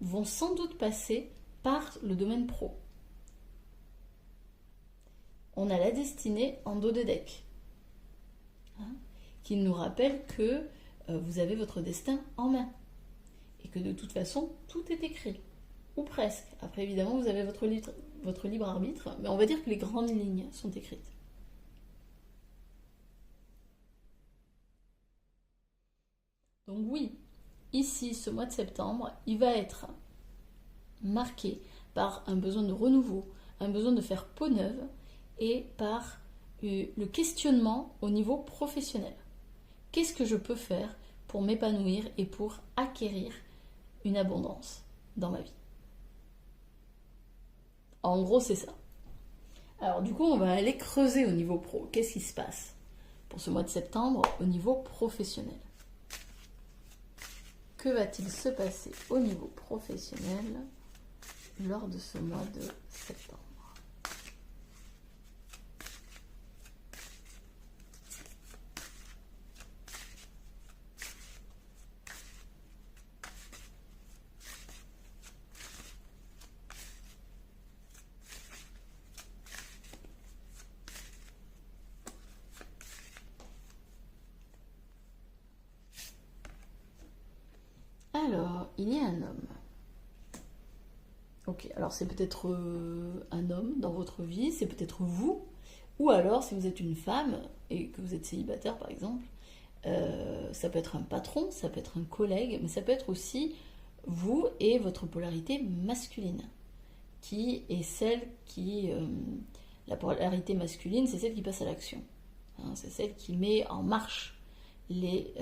vont sans doute passer par le domaine pro. On a la destinée en dos de deck, hein, qui nous rappelle que vous avez votre destin en main et que de toute façon, tout est écrit, ou presque. Après, évidemment, vous avez votre libre arbitre, mais on va dire que les grandes lignes sont écrites. Donc oui, ici, ce mois de septembre, il va être marqué par un besoin de renouveau, un besoin de faire peau neuve et par le questionnement au niveau professionnel. Qu'est-ce que je peux faire pour m'épanouir et pour acquérir une abondance dans ma vie? En gros, c'est ça. Alors du coup, on va aller creuser au niveau pro. Qu'est-ce qui se passe pour ce mois de septembre au niveau professionnel? Que va-t-il se passer au niveau professionnel lors de ce mois de septembre? Alors, il y a un homme. Ok, alors c'est peut-être un homme dans votre vie, c'est peut-être vous, ou alors si vous êtes une femme et que vous êtes célibataire par exemple, ça peut être un patron, ça peut être un collègue, mais ça peut être aussi vous et votre polarité masculine, qui est celle qui... la polarité masculine, c'est celle qui passe à l'action. Hein, c'est celle qui met en marche les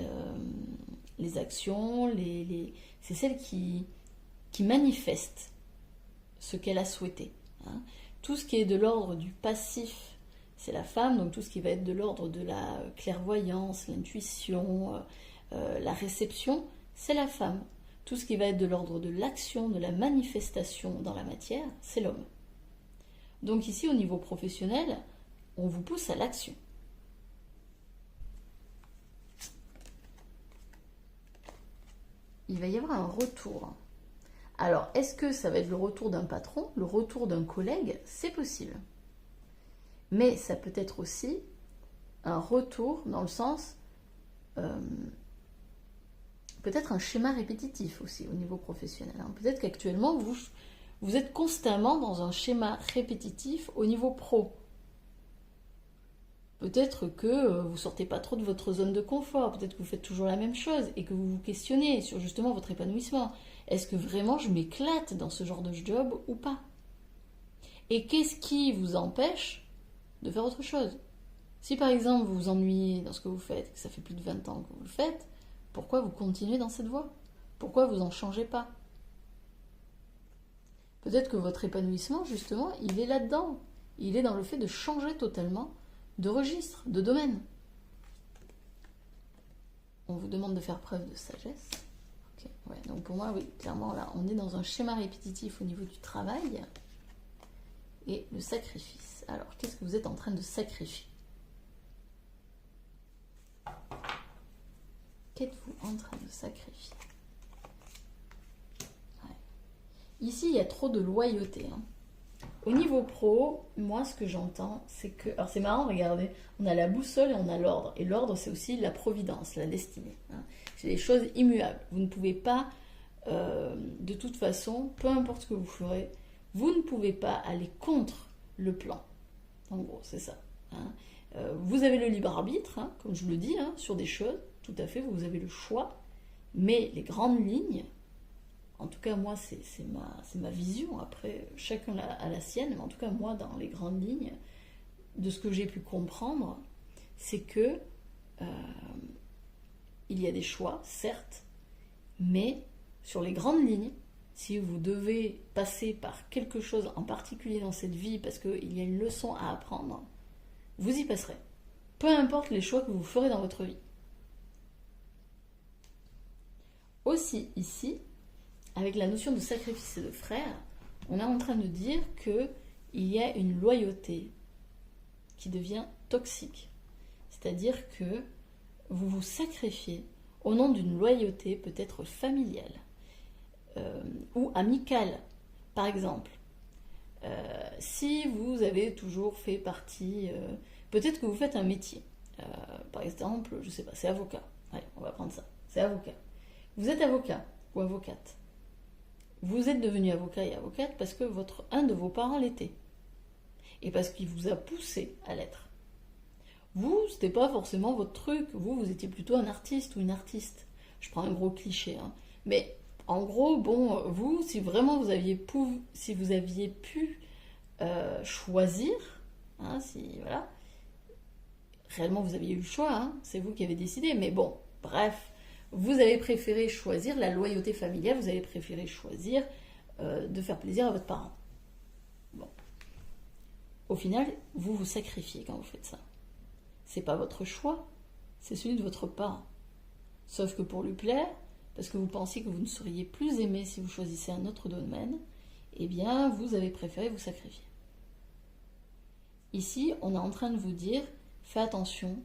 actions, c'est celle qui manifeste ce qu'elle a souhaité. Hein. Tout ce qui est de l'ordre du passif, c'est la femme, donc tout ce qui va être de l'ordre de la clairvoyance, l'intuition, la réception, c'est la femme. Tout ce qui va être de l'ordre de l'action, de la manifestation dans la matière, c'est l'homme. Donc ici, au niveau professionnel, on vous pousse à l'action. Il va y avoir un retour. Alors, est-ce que ça va être le retour d'un patron, le retour d'un collègue? C'est possible. Mais ça peut être aussi un retour dans le sens... peut-être un schéma répétitif aussi au niveau professionnel. Hein. Peut-être qu'actuellement, vous êtes constamment dans un schéma répétitif au niveau pro. Peut-être que vous ne sortez pas trop de votre zone de confort, peut-être que vous faites toujours la même chose et que vous vous questionnez sur justement votre épanouissement. Est-ce que vraiment je m'éclate dans ce genre de job ou pas? Et qu'est-ce qui vous empêche de faire autre chose? Si par exemple vous vous ennuyez dans ce que vous faites, que ça fait plus de 20 ans que vous le faites, pourquoi vous continuez dans cette voie? Pourquoi vous n'en changez pas? Peut-être que votre épanouissement, justement, il est là-dedans. Il est dans le fait de changer totalement de registre, de domaine. On vous demande de faire preuve de sagesse. Okay. Ouais, donc pour moi, oui, clairement, là, on est dans un schéma répétitif au niveau du travail et le sacrifice. Alors, qu'est-ce que vous êtes en train de sacrifier? Qu'êtes-vous en train de sacrifier? Ouais. Ici, il y a trop de loyauté. Hein. Au niveau pro, moi, ce que j'entends, c'est que... Alors, c'est marrant, regardez. On a la boussole et on a l'ordre. Et l'ordre, c'est aussi la providence, la destinée. Hein. C'est des choses immuables. Vous ne pouvez pas, de toute façon, peu importe ce que vous ferez, vous ne pouvez pas aller contre le plan. En gros, c'est ça. Hein. Vous avez le libre arbitre, hein, comme je le dis, hein, sur des choses. Tout à fait, vous avez le choix. Mais les grandes lignes... En tout cas, moi, c'est ma vision. Après, chacun a la sienne. Mais en tout cas, moi, dans les grandes lignes, de ce que j'ai pu comprendre, c'est que il y a des choix, certes, mais sur les grandes lignes, si vous devez passer par quelque chose en particulier dans cette vie, parce qu'il y a une leçon à apprendre, vous y passerez. Peu importe les choix que vous ferez dans votre vie. Aussi, ici, avec la notion de sacrifice et de frère, on est en train de dire qu'il y a une loyauté qui devient toxique. C'est-à-dire que vous vous sacrifiez au nom d'une loyauté peut-être familiale ou amicale. Par exemple, si vous avez toujours fait partie... peut-être que vous faites un métier. Par exemple, je ne sais pas, c'est avocat. Allez, on va prendre ça. C'est avocat. Vous êtes avocat ou avocate. Vous êtes devenu avocat et avocate parce que un de vos parents l'était. Et parce qu'il vous a poussé à l'être. Vous, c'était pas forcément votre truc. Vous étiez plutôt un artiste ou une artiste. Je prends un gros cliché. Hein. Mais en gros, bon, vous, si vraiment vous aviez pu choisir, hein, si, voilà, réellement vous aviez eu le choix, hein, c'est vous qui avez décidé. Mais bon, bref. Vous avez préféré choisir la loyauté familiale, vous avez préféré choisir de faire plaisir à votre parent. Bon, au final, vous vous sacrifiez quand vous faites ça. C'est pas votre choix, c'est celui de votre parent. Sauf que pour lui plaire, parce que vous pensiez que vous ne seriez plus aimé si vous choisissez un autre domaine, eh bien, vous avez préféré vous sacrifier. Ici, on est en train de vous dire, fais attention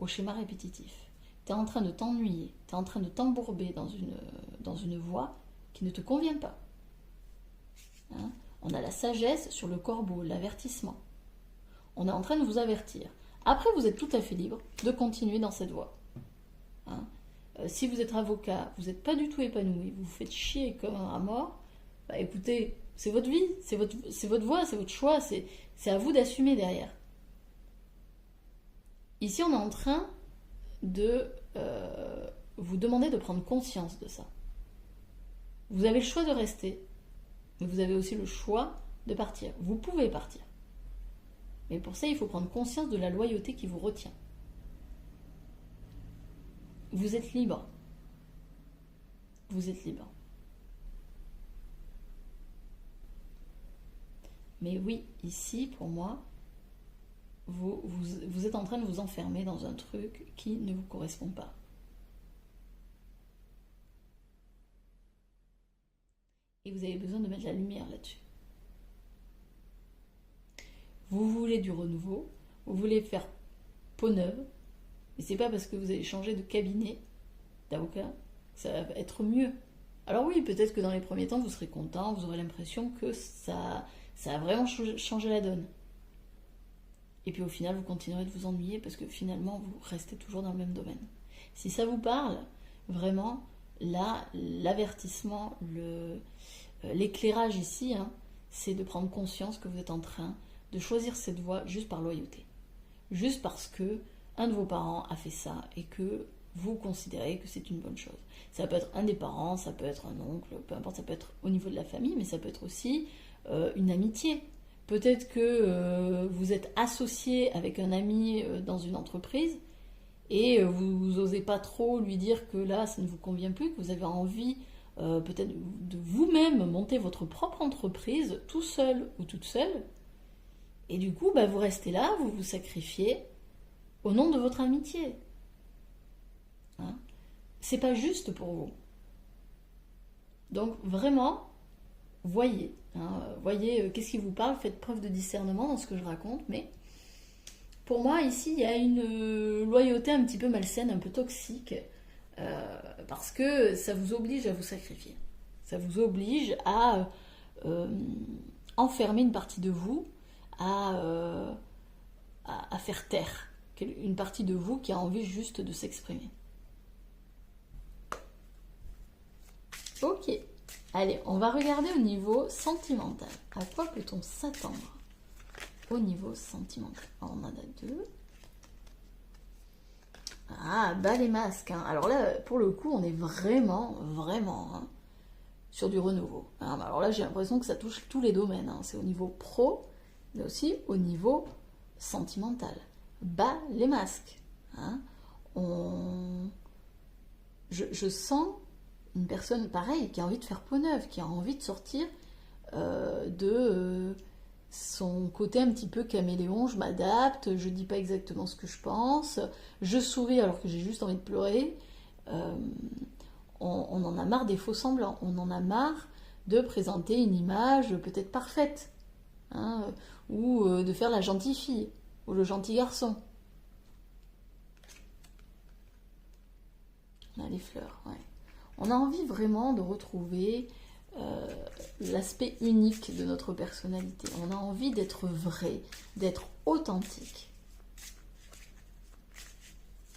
au schéma répétitif. Tu es en train de t'ennuyer, tu es en train de t'embourber dans une voie qui ne te convient pas. Hein? On a la sagesse sur le corbeau, l'avertissement. On est en train de vous avertir. Après, vous êtes tout à fait libre de continuer dans cette voie. Hein? Si vous êtes avocat, vous n'êtes pas du tout épanoui, vous vous faites chier comme un rat mort, bah écoutez, c'est votre vie, c'est votre voie, c'est votre choix, c'est à vous d'assumer derrière. Ici, on est en train de vous demander de prendre conscience de ça. Vous avez le choix de rester, mais vous avez aussi le choix de partir. Vous pouvez partir. Mais pour ça, il faut prendre conscience de la loyauté qui vous retient. Vous êtes libre. Vous êtes libre. Mais oui, ici, pour moi, vous êtes en train de vous enfermer dans un truc qui ne vous correspond pas. Et vous avez besoin de mettre la lumière là-dessus. Vous voulez du renouveau, vous voulez faire peau neuve, et c'est pas parce que vous allez changer de cabinet d'avocat que ça va être mieux. Alors oui, peut-être que dans les premiers temps, vous serez content, vous aurez l'impression que ça a vraiment changé la donne. Et puis au final, vous continuerez de vous ennuyer parce que finalement, vous restez toujours dans le même domaine. Si ça vous parle, vraiment, là, l'avertissement, l'éclairage ici, hein, c'est de prendre conscience que vous êtes en train de choisir cette voie juste par loyauté. Juste parce que un de vos parents a fait ça et que vous considérez que c'est une bonne chose. Ça peut être un des parents, ça peut être un oncle, peu importe, ça peut être au niveau de la famille, mais ça peut être aussi une amitié. Peut-être que vous êtes associé avec un ami dans une entreprise et vous n'osez pas trop lui dire que là, ça ne vous convient plus, que vous avez envie peut-être de vous-même monter votre propre entreprise, tout seul ou toute seule. Et du coup, vous restez là, vous vous sacrifiez au nom de votre amitié. Hein? C'est pas juste pour vous. Donc vraiment, voyez. Hein, voyez qu'est-ce qui vous parle, faites preuve de discernement dans ce que je raconte, mais pour moi, ici, il y a une loyauté un petit peu malsaine, un peu toxique, parce que ça vous oblige à vous sacrifier. Ça vous oblige à enfermer une partie de vous, à faire taire une partie de vous qui a envie juste de s'exprimer. Ok, allez, on va regarder au niveau sentimental. À quoi peut-on s'attendre au niveau sentimental? Alors, on en a deux. Ah, les masques. Hein. Alors là, pour le coup, on est vraiment hein, sur du renouveau. Hein. Alors là, j'ai l'impression que ça touche tous les domaines. Hein. C'est au niveau pro, mais aussi au niveau sentimental. Les masques. Hein. Je sens une personne pareille qui a envie de faire peau neuve, qui a envie de sortir de son côté un petit peu caméléon. Je m'adapte, je dis pas exactement ce que je pense, je souris alors que j'ai juste envie de pleurer. On en a marre des faux semblants, on en a marre de présenter une image peut-être parfaite, hein, ou de faire la gentille fille ou le gentil garçon. On a les fleurs, ouais. On a envie vraiment de retrouver l'aspect unique de notre personnalité. On a envie d'être vrai, d'être authentique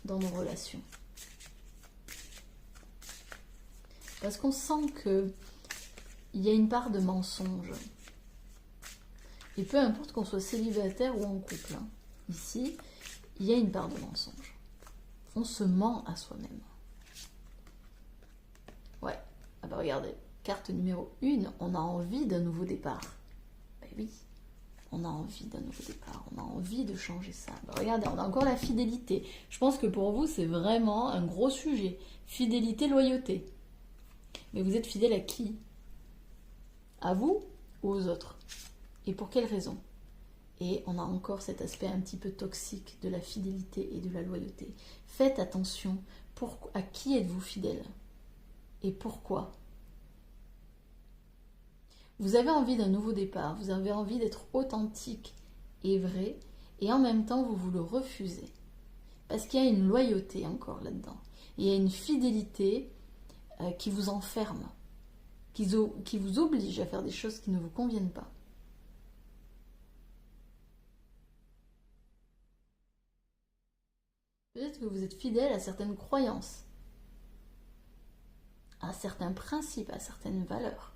dans nos relations. Parce qu'on sent qu'il y a une part de mensonge. Et peu importe qu'on soit célibataire ou en couple, hein, ici, il y a une part de mensonge. On se ment à soi-même. Ouais, regardez, carte numéro 1, on a envie d'un nouveau départ. Oui, on a envie d'un nouveau départ, on a envie de changer ça. Regardez, on a encore la fidélité. Je pense que pour vous, c'est vraiment un gros sujet. Fidélité, loyauté. Mais vous êtes fidèle à qui? À vous ou aux autres? Et pour quelle raison? Et on a encore cet aspect un petit peu toxique de la fidélité et de la loyauté. Faites attention, à qui êtes-vous fidèle? Et pourquoi? Vous avez envie d'un nouveau départ, vous avez envie d'être authentique et vrai, et en même temps vous vous le refusez. Parce qu'il y a une loyauté encore là-dedans. Il y a une fidélité qui vous enferme, qui vous oblige à faire des choses qui ne vous conviennent pas. Peut-être que vous êtes fidèle à certaines croyances, à certains principes, à certaines valeurs,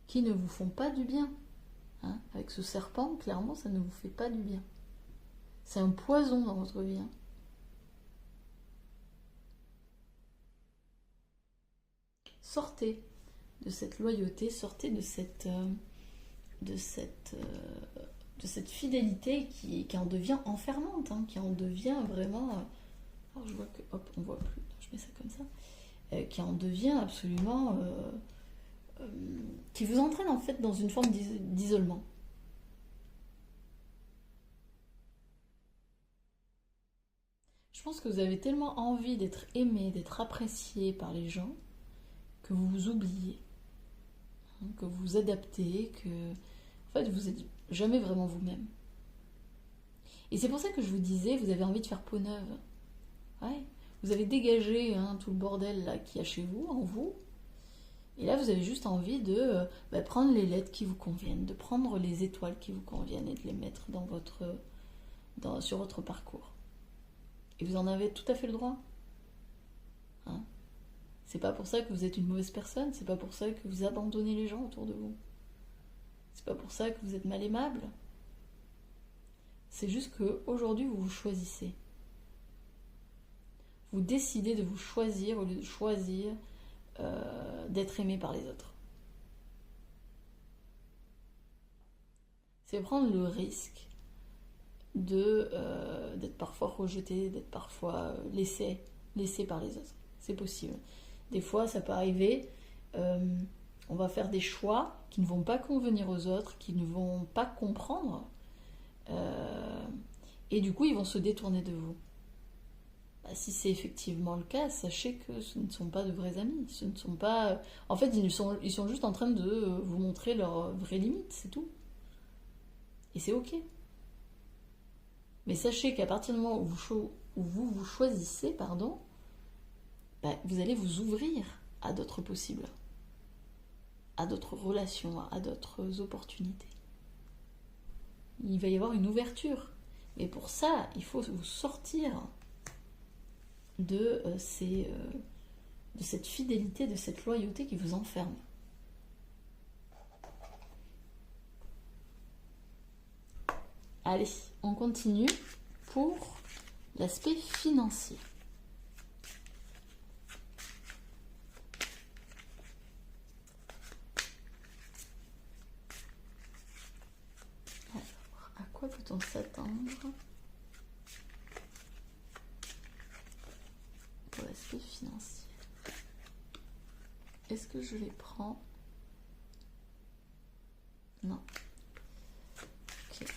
qui ne vous font pas du bien. Hein, avec ce serpent, clairement, ça ne vous fait pas du bien. C'est un poison dans votre vie. Hein. Sortez de cette loyauté, sortez de cette fidélité qui en devient enfermante, hein, qui en devient vraiment... alors je vois que, hop, on voit plus, je mets ça comme ça, qui en devient absolument... qui vous entraîne en fait dans une forme d'isolement. Je pense que vous avez tellement envie d'être aimé, d'être apprécié par les gens, que vous vous oubliez, hein, que vous vous adaptez, que en fait vous n'êtes jamais vraiment vous-même. Et c'est pour ça que je vous disais, vous avez envie de faire peau neuve. Ouais. Vous avez dégagé hein, tout le bordel là qu'il y a chez vous, en vous. Et là, vous avez juste envie de prendre les lettres qui vous conviennent, de prendre les étoiles qui vous conviennent et de les mettre sur votre parcours. Et vous en avez tout à fait le droit. Hein, c'est pas pour ça que vous êtes une mauvaise personne, c'est pas pour ça que vous abandonnez les gens autour de vous. C'est pas pour ça que vous êtes mal aimable. C'est juste qu'aujourd'hui, vous vous choisissez. Vous décidez de vous choisir au lieu de choisir d'être aimé par les autres. C'est prendre le risque d'être parfois rejeté, d'être parfois laissé par les autres. C'est possible. Des fois, ça peut arriver. On va faire des choix qui ne vont pas convenir aux autres, qui ne vont pas comprendre. Et du coup, ils vont se détourner de vous. Si c'est effectivement le cas, sachez que ce ne sont pas de vrais amis. Ce ne sont pas... En fait, ils sont juste en train de vous montrer leurs vraies limites, c'est tout. Et c'est ok. Mais sachez qu'à partir du moment où vous vous choisissez, vous allez vous ouvrir à d'autres possibles, à d'autres relations, à d'autres opportunités. Il va y avoir une ouverture. Mais pour ça, il faut vous sortir de cette fidélité, de cette loyauté qui vous enferme. Allez, on continue pour l'aspect financier. Alors, à quoi peut-on s'attendre pour l'aspect financier? Est-ce que je les prends? Non. Ok.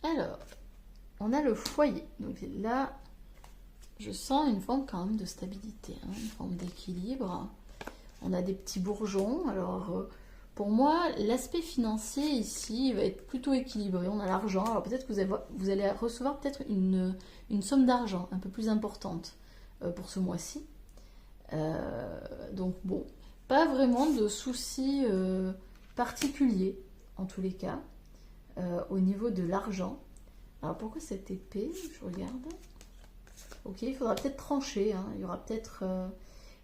Alors, on a le foyer. Donc là, je sens une forme quand même de stabilité, hein, une forme d'équilibre. On a des petits bourgeons. Alors, pour moi, l'aspect financier ici va être plutôt équilibré. On a l'argent. Alors peut-être que vous allez recevoir peut-être une somme d'argent un peu plus importante pour ce mois-ci. Donc bon, pas vraiment de soucis particuliers en tous les cas au niveau de l'argent. Alors pourquoi cette épée? Je regarde. Ok, il faudra peut-être trancher. Hein. Il y aura peut-être...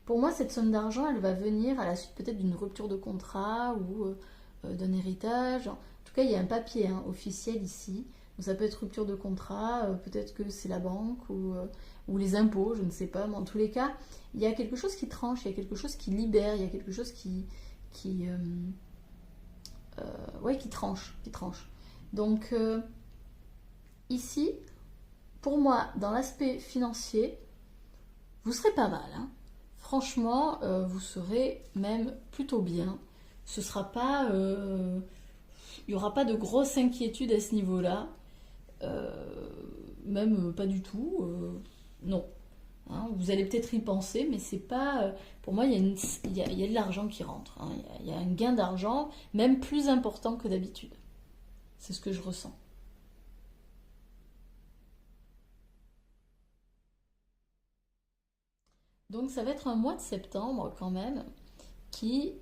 Pour moi, cette somme d'argent, elle va venir à la suite peut-être d'une rupture de contrat ou d'un héritage. En tout cas, il y a un papier officiel ici. Donc, ça peut être rupture de contrat, peut-être que c'est la banque ou les impôts, je ne sais pas. Mais en tous les cas, il y a quelque chose qui tranche, il y a quelque chose qui libère, il y a quelque chose qui tranche. Donc, ici, pour moi, dans l'aspect financier, vous serez pas mal, hein. Franchement, vous serez même plutôt bien. Ce sera pas, il n'y aura pas de grosse inquiétude à ce niveau-là. Même pas du tout. Non. Hein, vous allez peut-être y penser, mais c'est pas. Pour moi, il y a de l'argent qui rentre, hein. Il y a un gain d'argent, même plus important que d'habitude. C'est ce que je ressens. Donc, ça va être un mois de septembre quand même qui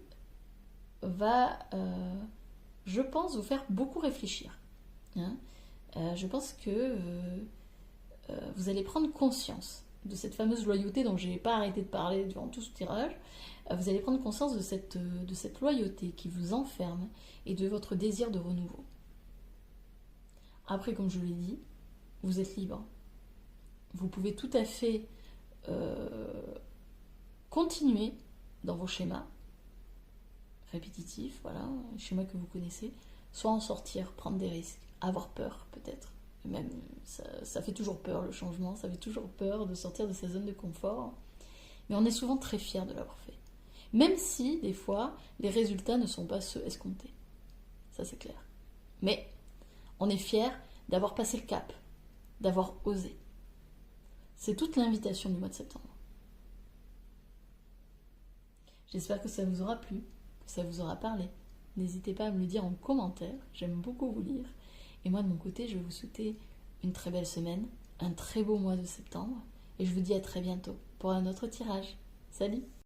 va, je pense, vous faire beaucoup réfléchir, hein. Je pense que vous allez prendre conscience de cette fameuse loyauté dont je n'ai pas arrêté de parler durant tout ce tirage. Vous allez prendre conscience de cette loyauté qui vous enferme et de votre désir de renouveau. Après, comme je l'ai dit, vous êtes libre. Vous pouvez tout à fait euh, continuer dans vos schémas répétitifs, voilà, schémas que vous connaissez, soit en sortir, prendre des risques, avoir peur peut-être. Même ça fait toujours peur le changement, ça fait toujours peur de sortir de sa zone de confort, mais on est souvent très fiers de l'avoir fait. Même si des fois les résultats ne sont pas ceux escomptés, ça c'est clair. Mais on est fiers d'avoir passé le cap, d'avoir osé. C'est toute l'invitation du mois de septembre. J'espère que ça vous aura plu, que ça vous aura parlé. N'hésitez pas à me le dire en commentaire, j'aime beaucoup vous lire. Et moi de mon côté, je vais vous souhaiter une très belle semaine, un très beau mois de septembre, et je vous dis à très bientôt pour un autre tirage. Salut!